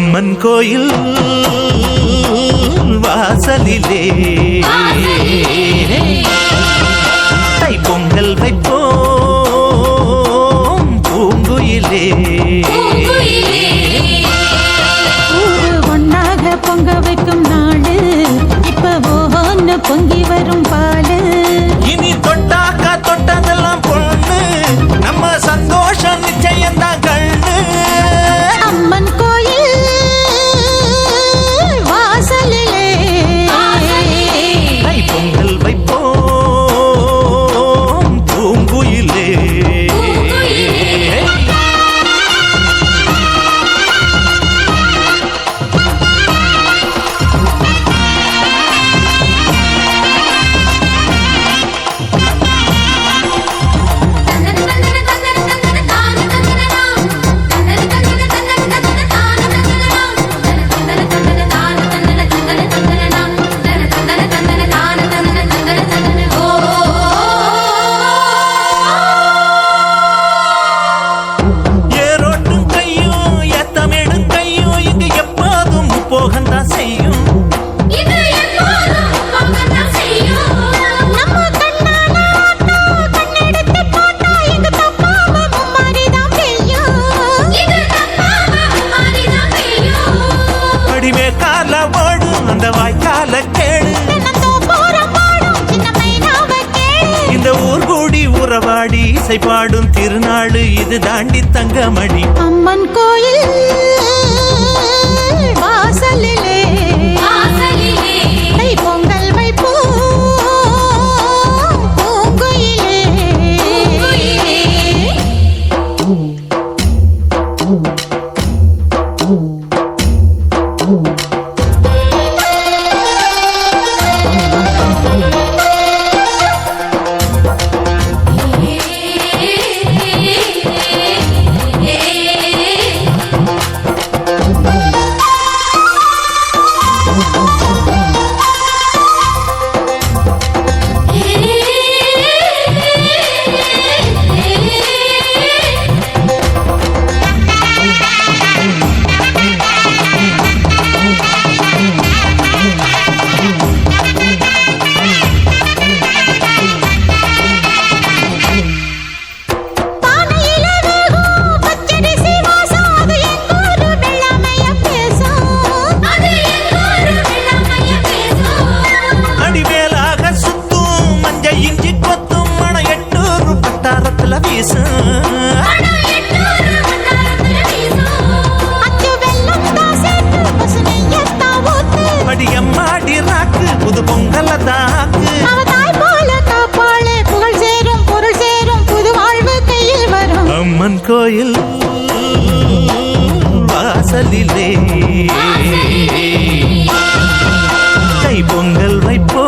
அம்மன் கோயில் வாசலிலே தைப்பொங்கல் வைப்போம் பூங்குயிலே. ஒன்னாக பொங்க வைக்கும் நாடு இப்ப ஒன்னு பொங்கி வரும் பாலு. இனி தொட்டாக்கா தொட்டதெல்லாம் பொண்ணு நம்ம சந்தோஷம் நிச்சயம்தான் கண்ணு. அம்மன் கோயில் வாசலிலே தைப்பொங்கல் வைப்போம் பூங்குயிலே. இந்த ஊர் கூடி உறவாடி இசை பாடும் திருநாடு இது தாண்டி தங்கமணி. அம்மன் கோயில் வாசலிலே தைப்பொங்கல் வைப்போம் பூங்குயிலே. படியம்மாடி ராக்கு புது பொங்கல தாக்கு. புகழ் சேரும் பொருள் சேரும் புது வாழ்வு கையில் வரும். அம்மன் கோயில் வாசலிலே தைப்பொங்கல் வைப்போ